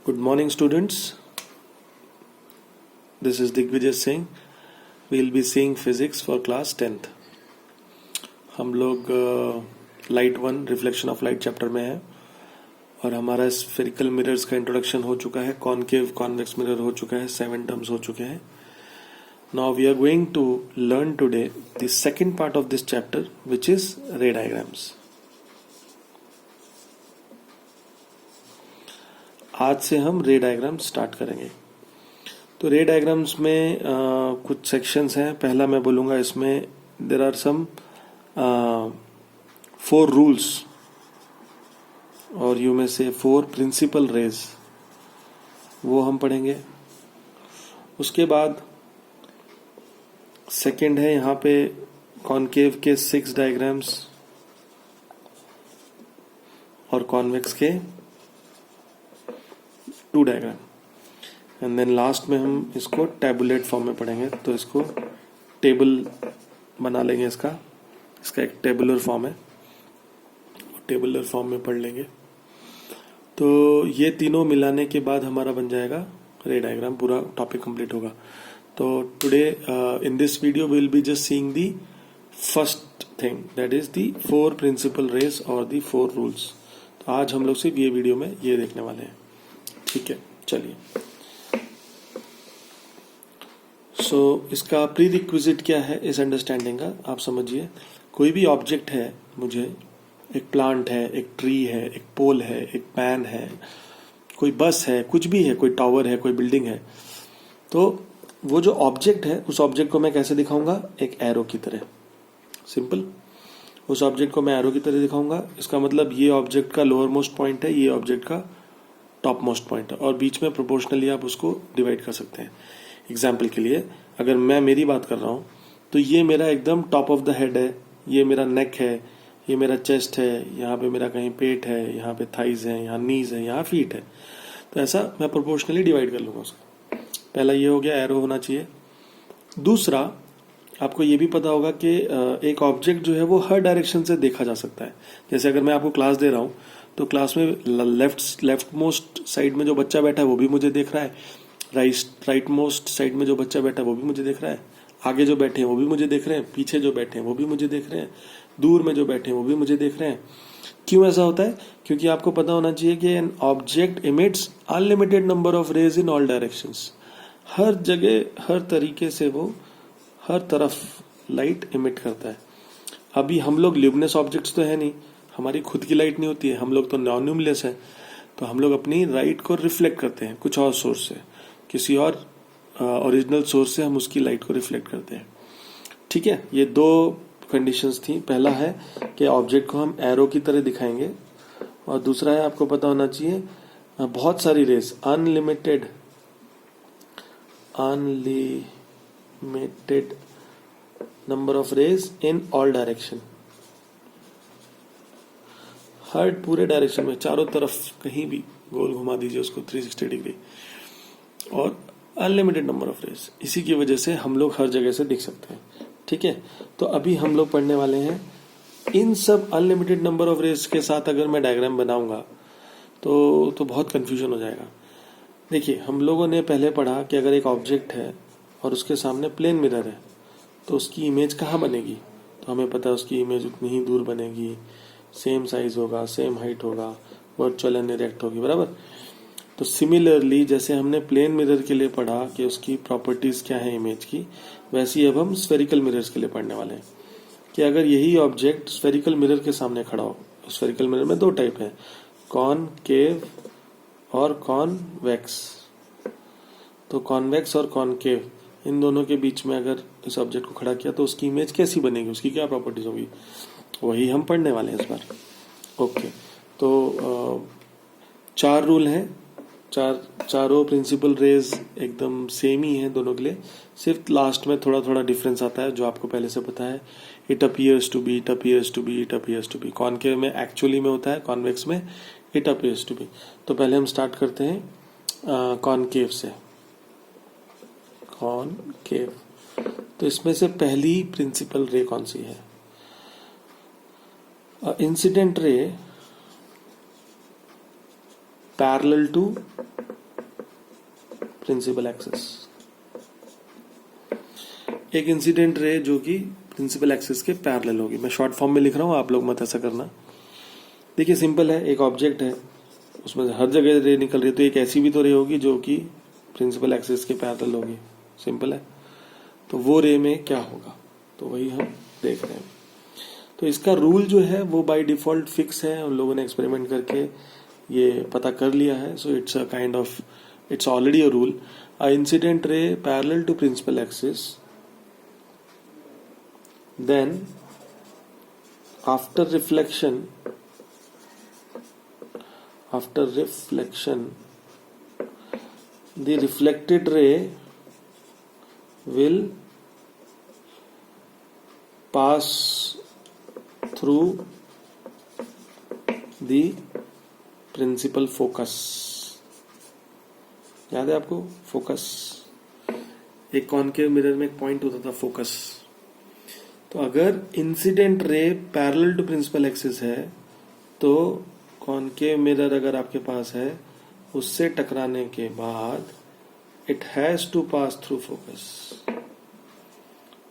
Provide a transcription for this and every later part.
Good morning, students. This is Digvijay Singh. We'll be seeing physics for class 10th. हम लोग light 1 reflection of light chapter में है और हमारा spherical mirrors का इंट्रोडक्शन हो चुका है. कॉनकेव कॉन्वेक्स मिरर हो चुका है. 7 टर्म्स हो चुके हैं. Now we are going to learn today the second part of this chapter, which is ray diagrams. आज से हम रे डायग्राम स्टार्ट करेंगे. तो रे डायग्राम्स में कुछ सेक्शंस हैं. पहला मैं बोलूँगा इसमें देर आर सम 4 रूल्स और यू में से 4 प्रिंसिपल रेज, वो हम पढ़ेंगे. उसके बाद सेकेंड है यहाँ पे कॉनकेव के 6 डायग्राम्स और कॉन्वेक्स के 2 डायग्राम. एंड देन लास्ट में हम इसको टैबुलेट फॉर्म में पढ़ेंगे. तो इसको टेबल बना लेंगे. इसका एक टेबुलर फॉर्म है, टेबुलर फॉर्म में पढ़ लेंगे. तो ये तीनों मिलाने के बाद हमारा बन जाएगा रे डायग्राम. पूरा टॉपिक कंप्लीट होगा. तो today in this video we will be just seeing the first thing, that is the 4 principal rays और दी 4 रूल्स. तो आज हम लोग सिर्फ ये वीडियो में ये देखने वाले हैं. ठीक है, चलिए. सो इसका प्री रिक्विजिट क्या है इस अंडरस्टैंडिंग का, आप समझिए. कोई भी ऑब्जेक्ट है, मुझे एक प्लांट है, एक ट्री है, एक पोल है, एक पैन है, कोई बस है, कुछ भी है, कोई टावर है, कोई बिल्डिंग है. तो वो जो ऑब्जेक्ट है, उस ऑब्जेक्ट को मैं कैसे दिखाऊंगा? एक एरो की तरह. सिंपल. उस ऑब्जेक्ट को मैं एरो की तरह दिखाऊंगा. इसका मतलब ये ऑब्जेक्ट का लोअर मोस्ट पॉइंट है, ये ऑब्जेक्ट का टॉप मोस्ट पॉइंट है, और बीच में प्रोपोर्शनली आप उसको डिवाइड कर सकते हैं. एग्जाम्पल के लिए अगर मैं मेरी बात कर रहा हूं तो ये मेरा एकदम टॉप ऑफ द हेड है, ये मेरा नेक है, ये मेरा चेस्ट है, यहाँ पे मेरा कहीं पेट है, यहाँ पे थाइज है, यहाँ नीज है, यहाँ फीट है. तो ऐसा मैं प्रोपोर्शनली डिवाइड कर लूंगा उसको. पहला ये हो गया, एरो होना चाहिए. दूसरा, आपको ये भी पता होगा कि एक ऑब्जेक्ट जो है वो हर डायरेक्शन से देखा जा सकता है. जैसे अगर मैं आपको क्लास दे रहा हूँ तो क्लास में लेफ्ट मोस्ट साइड में जो बच्चा बैठा है वो भी मुझे देख रहा है, राइट मोस्ट साइड में जो बच्चा बैठा है वो भी मुझे देख रहा है, आगे जो बैठे हैं वो भी मुझे देख रहे हैं, पीछे जो बैठे हैं वो भी मुझे देख रहे हैं, दूर में जो बैठे हैं वो भी मुझे देख रहे हैं. क्यों ऐसा होता है? क्योंकि आपको पता होना चाहिए कि an object emits unlimited number of rays in all directions. हर जगह, हर तरीके से वो हर तरफ लाइट इमिट करता है. अभी हम लोग ल्यूमिनस ऑब्जेक्ट्स तो है नहीं, हमारी खुद की लाइट नहीं होती है, हम लोग तो नॉन ल्यूमिनस है. तो हम लोग अपनी लाइट को रिफ्लेक्ट करते हैं कुछ और सोर्स से, किसी और ओरिजिनल सोर्स से हम उसकी लाइट को रिफ्लेक्ट करते हैं. ठीक है, ये 2 कंडीशंस थी. पहला है कि ऑब्जेक्ट को हम एरो की तरह दिखाएंगे, और दूसरा है आपको पता होना चाहिए बहुत सारी rays, unlimited number of rays in all direction. हर पूरे डायरेक्शन में, चारों तरफ कहीं भी गोल घुमा दीजिए उसको 360 डिग्री, और अनलिमिटेड नंबर ऑफ रेज. इसी की वजह से हम लोग हर जगह से दिख सकते हैं. ठीक है, तो अभी हम लोग पढ़ने वाले हैं इन सब अनलिमिटेड नंबर ऑफ रेज के साथ. अगर मैं डायग्राम बनाऊंगा तो बहुत कंफ्यूजन हो जाएगा. देखिए, हम लोगों ने पहले पढ़ा कि अगर एक ऑब्जेक्ट है और उसके सामने प्लेन मिरर है तो उसकी इमेज कहाँ बनेगी? तो हमें पता है उसकी इमेज उतनी ही दूर बनेगी, सेम साइज होगा, सेम हाइट होगा, वर्चुअल एंड डायरेक्ट होगी, बराबर. तो सिमिलरली जैसे हमने प्लेन मिरर के लिए पढ़ा कि उसकी प्रॉपर्टीज क्या है इमेज की, वैसे ही अब हम स्फेरिकल मिरर्स के लिए पढ़ने वाले हैं कि अगर यही ऑब्जेक्ट स्फेरिकल मिरर के सामने खड़ा हो. स्फेरिकल मिरर में 2 टाइप है, कॉनकेव और कॉन्वेक्स. तो कॉन्वेक्स और कॉनकेव, इन दोनों के बीच में अगर इस ऑब्जेक्ट को खड़ा किया तो उसकी इमेज कैसी बनेगी, उसकी क्या प्रॉपर्टीज होगी, वही हम पढ़ने वाले हैं इस बार. ओके, तो 4 रूल हैं. चारों प्रिंसिपल रेज एकदम सेम ही है दोनों के लिए. सिर्फ लास्ट में थोड़ा थोड़ा डिफरेंस आता है जो आपको पहले से पता है. It appears to be, it appears to be, it appears to be. Concave में एक्चुअली में होता है, कॉन्वेक्स में इट अपीयर्स टू बी. तो पहले हम स्टार्ट करते हैं कॉनकेव से. कॉनकेव, तो इसमें से पहली प्रिंसिपल रे कौन सी है? Incident ray parallel to principal axis, एक इंसिडेंट रे जो कि प्रिंसिपल एक्सिस के पैरेलल होगी। मैं शॉर्ट फॉर्म में लिख रहा हूं, आप लोग मत ऐसा करना। देखिए सिंपल है, एक ऑब्जेक्ट है, उसमें से हर जगह रे निकल रही है, तो एक ऐसी भी तो रे होगी जो कि प्रिंसिपल एक्सिस के पैरेलल होगी। सिंपल है। तो वो रे में क्या होगा, तो वही हम देख रहे हैं। तो इसका रूल जो है वो बाय डिफॉल्ट फिक्स है, उन लोगों ने एक्सपेरिमेंट करके ये पता कर लिया है। So it's a kind of, it's already a rule. A incident ray parallel to principal axis, then after reflection the reflected ray will pass through the principal focus। याद है आपको फोकस? एक कॉनकेव मिरर में एक point होता था focus. तो अगर incident ray parallel to principal axis है तो कॉनकेव मिरर अगर आपके पास है, उससे टकराने के बाद it has to pass through focus,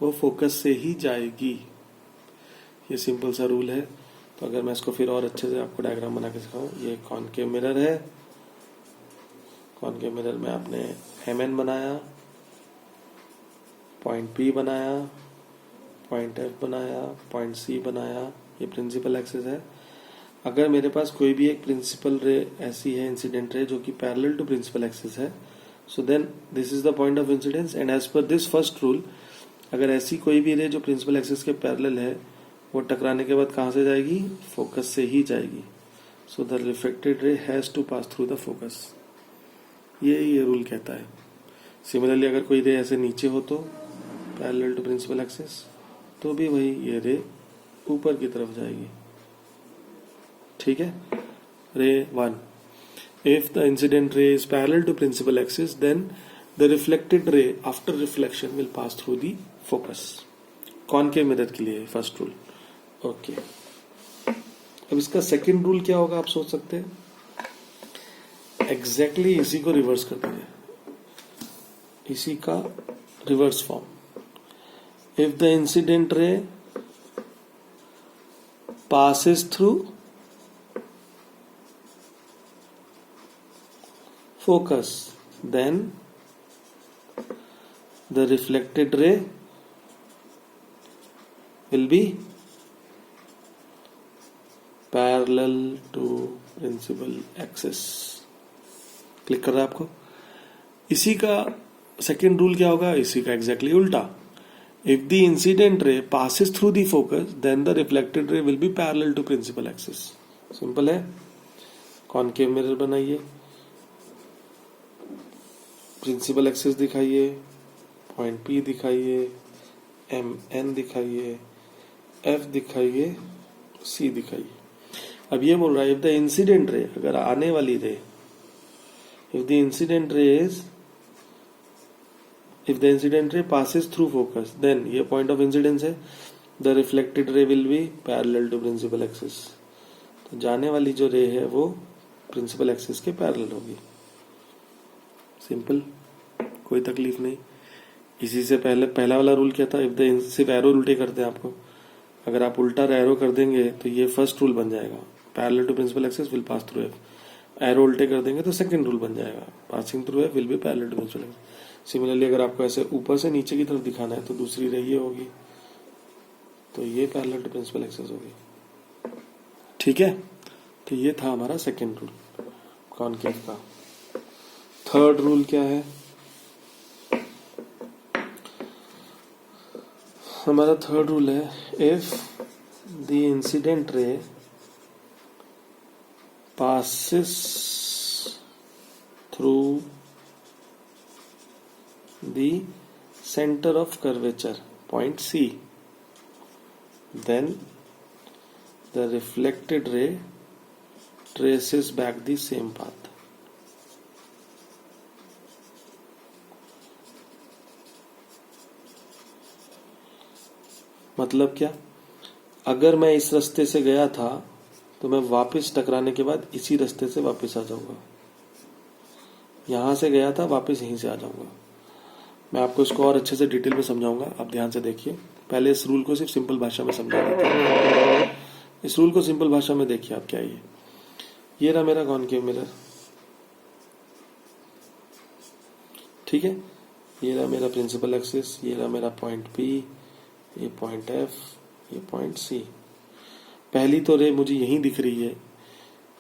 वो फोकस से ही जाएगी। ये सिंपल सा रूल है। तो अगर मैं इसको फिर और अच्छे से आपको डायग्राम बना के सिखाऊं, ये कॉनकेव मिरर है। कॉनकेव मिरर में आपने MN बनाया, पॉइंट P बनाया, पॉइंट F बनाया, पॉइंट C बनाया, ये प्रिंसिपल एक्सिस है। अगर मेरे पास कोई भी एक प्रिंसिपल रे ऐसी है, इंसिडेंट रे, जो कि पैरेलल टू प्रिंसिपल एक्सिस है, so then this is the point of incidence. And as per this first rule, अगर ऐसी कोई भी रे जो प्रिंसिपल एक्सिस के पैरेलल है, वो टकराने के बाद कहां से जाएगी? फोकस से ही जाएगी। So the reflected ray has to pass through the focus, ये रूल कहता है। सिमिलरली अगर कोई रे ऐसे नीचे हो तो पैरेलल टू प्रिंसिपल एक्सिस, तो भी वही ये रे ऊपर की तरफ जाएगी। ठीक है। Ray 1, if the incident ray is parallel to principal axis, then the reflected ray after reflection will pass through the focus. Concave mirror के लिए फर्स्ट रूल। ओके, अब इसका सेकंड रूल क्या होगा, आप सोच सकते हैं? एग्जैक्टली इसी को रिवर्स कर दीजिए, इसी का reverse form. If the incident ray passes through focus, then the reflected ray will be parallel to principal axis। Click कर रहा है आपको? इसी का सेकेंड रूल क्या होगा? इसी का एग्जैक्टली उल्टा। If the incident ray passes through the focus, then the reflected ray will be parallel to principal axis। Simple है। कॉनकेव मिरर बनाइए, प्रिंसिपल एक्सिस दिखाइए, पॉइंट P दिखाइए, MN दिखाइए, F दिखाइए, C दिखाइए। अब ये बोल रहा है, if the incident ray, अगर आने वाली रे, if the incident ray passes through focus, then ये point of incidence है, the reflected ray will be parallel to principal axis। तो जाने वाली जो रे है वो प्रिंसिपल एक्सिस के पैरेलल होगी। सिंपल, कोई तकलीफ नहीं। इसी से पहले पहला वाला रूल क्या था? सिर्फ एरो उल्टे करते हैं आपको। अगर आप उल्टा एरो कर देंगे तो ये फर्स्ट रूल बन जाएगा, parallel to principal axis will pass through F. Arrow उल्टे कर देंगे तो सेकंड रूल बन जाएगा, passing through F will be parallel to principal axis. Similarly अगर आपको ऐसे ऊपर से नीचे की तरफ दिखाना है तो दूसरी रे ये होगी, तो ये पैरेलल टू प्रिंसिपल एक्सिस होगी। ठीक है, तो ये था हमारा सेकंड रूल कॉनकेव का। थर्ड रूल क्या है? हमारा थर्ड रूल है, इफ द इंसिडेंट रे passes through the center of curvature, point C, then the reflected ray traces back the same path। मतलब क्या? अगर मैं इस रास्ते से गया था तो मैं वापस टकराने के बाद इसी रास्ते से वापस आ जाऊंगा। यहाँ से गया था, वापस यहीं से आ जाऊंगा। मैं आपको इसको और अच्छे से डिटेल में समझाऊंगा, आप ध्यान से देखिए। पहले इस रूल को सिर्फ सिंपल भाषा में समझा देते हैं। इस रूल को सिंपल भाषा में देखिए आप क्या। ये रहा मेरा कॉनकेव मिरर, ठीक है। ये रहा मेरा प्रिंसिपल एक्सिस, ये रहा मेरा पॉइंट P, ये पॉइंट F, ये पॉइंट C। पहली तो रे मुझे यहीं दिख रही है।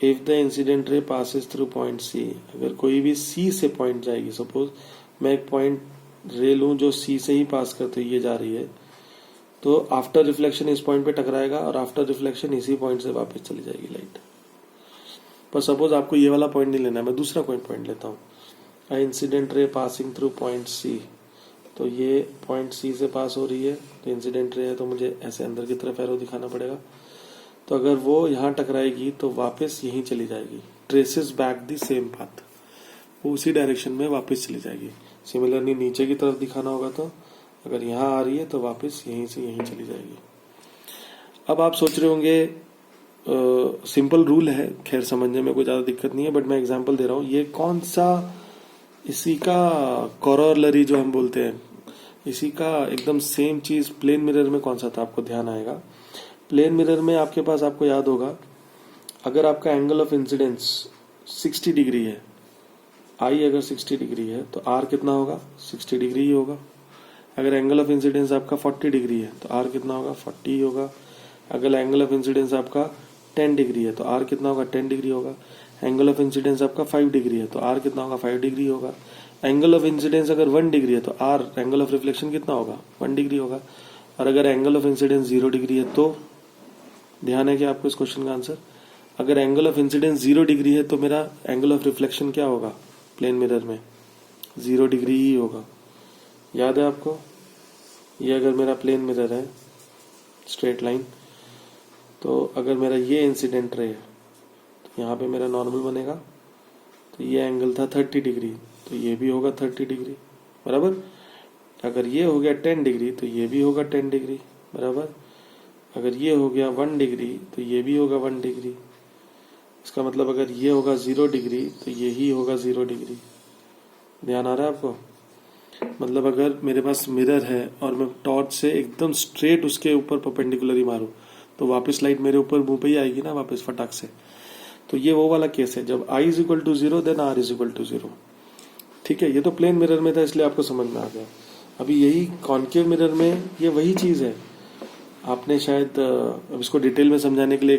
इफ द इंसिडेंट रे पासिस थ्रू पॉइंट C, अगर कोई भी C से पॉइंट जाएगी, सपोज मैं एक पॉइंट रे लूं जो C से ही पास करते हुए ये जा रही है, तो आफ्टर रिफ्लेक्शन इस पॉइंट पे टकराएगा और आफ्टर रिफ्लेक्शन इसी पॉइंट से वापस चली जाएगी लाइट। पर सपोज आपको ये वाला पॉइंट नहीं लेना है, मैं दूसरा कोई पॉइंट लेता हूँ। अ इंसिडेंट रे पासिंग थ्रू पॉइंट C, तो ये पॉइंट C से पास हो रही है, तो इंसिडेंट रे है, तो मुझे ऐसे अंदर की तरफ एरो दिखाना पड़ेगा। तो अगर वो यहाँ टकराएगी तो वापस यहीं चली जाएगी, traces back the same path, वो उसी डायरेक्शन में वापस चली जाएगी। सिमिलरली नीचे की तरफ दिखाना होगा, तो अगर यहाँ आ रही है तो वापस यहीं से यहीं चली जाएगी। अब आप सोच रहे होंगे सिंपल रूल है, खैर समझने में कोई ज्यादा दिक्कत नहीं है, बट मैं एग्जांपल दे रहा हूँ। ये कौन सा, इसी का कॉरोलरी जो हम बोलते हैं, इसी का एकदम सेम चीज प्लेन मिरर में कौन सा था, आपको ध्यान आएगा। प्लेन मिरर में आपके पास, आपको याद होगा, अगर आपका एंगल ऑफ इंसिडेंस 60 डिग्री है, आई अगर 60 डिग्री है तो आर कितना होगा, 60 डिग्री ही होगा। अगर एंगल ऑफ इंसिडेंस आपका 40 डिग्री है तो आर कितना होगा, 40 ही होगा। अगर एंगल ऑफ इंसिडेंस आपका 10 डिग्री है तो आर कितना होगा, 10 डिग्री होगा। एंगल ऑफ इंसिडेंस आपका 5 डिग्री है तो आर कितना होगा, 5 डिग्री होगा। एंगल ऑफ इंसिडेंस अगर 1 डिग्री है तो आर, एंगल ऑफ रिफ्लेक्शन कितना होगा, 1 डिग्री होगा। और अगर एंगल ऑफ इंसिडेंस 0 डिग्री है तो, ध्यान है कि आपको इस क्वेश्चन का आंसर, अगर एंगल ऑफ इंसिडेंस 0 डिग्री है तो मेरा एंगल ऑफ रिफ्लेक्शन क्या होगा प्लेन मिरर में, 0 डिग्री ही होगा। याद है आपको। ये अगर मेरा प्लेन मिरर है, स्ट्रेट लाइन, तो अगर मेरा ये इंसिडेंट रे है तो यहाँ पे मेरा नॉर्मल बनेगा, तो ये एंगल था 30 डिग्री, तो ये भी होगा 30 डिग्री, बराबर। अगर ये हो गया 10 डिग्री तो ये भी होगा 10 डिग्री, बराबर। अगर ये हो गया 1 डिग्री तो ये भी होगा 1 डिग्री। इसका मतलब अगर ये होगा 0 डिग्री तो ये ही होगा 0 डिग्री। ध्यान आ रहा है आपको। मतलब अगर मेरे पास मिरर है और मैं टॉर्च से एकदम स्ट्रेट उसके ऊपर परपेंडिकुलर ही मारूं तो वापस लाइट मेरे ऊपर मुंह पे ही आएगी ना वापस फटाक से। तो ये वो वाला केस है, जब I is equal to 0 then R is equal to 0। ठीक है, ये तो प्लेन मिरर में था इसलिए आपको समझ में आ गया। अभी यही कॉनकेव मिरर में ये वही चीज है। आपने शायद अब इसको डिटेल में समझाने के लिए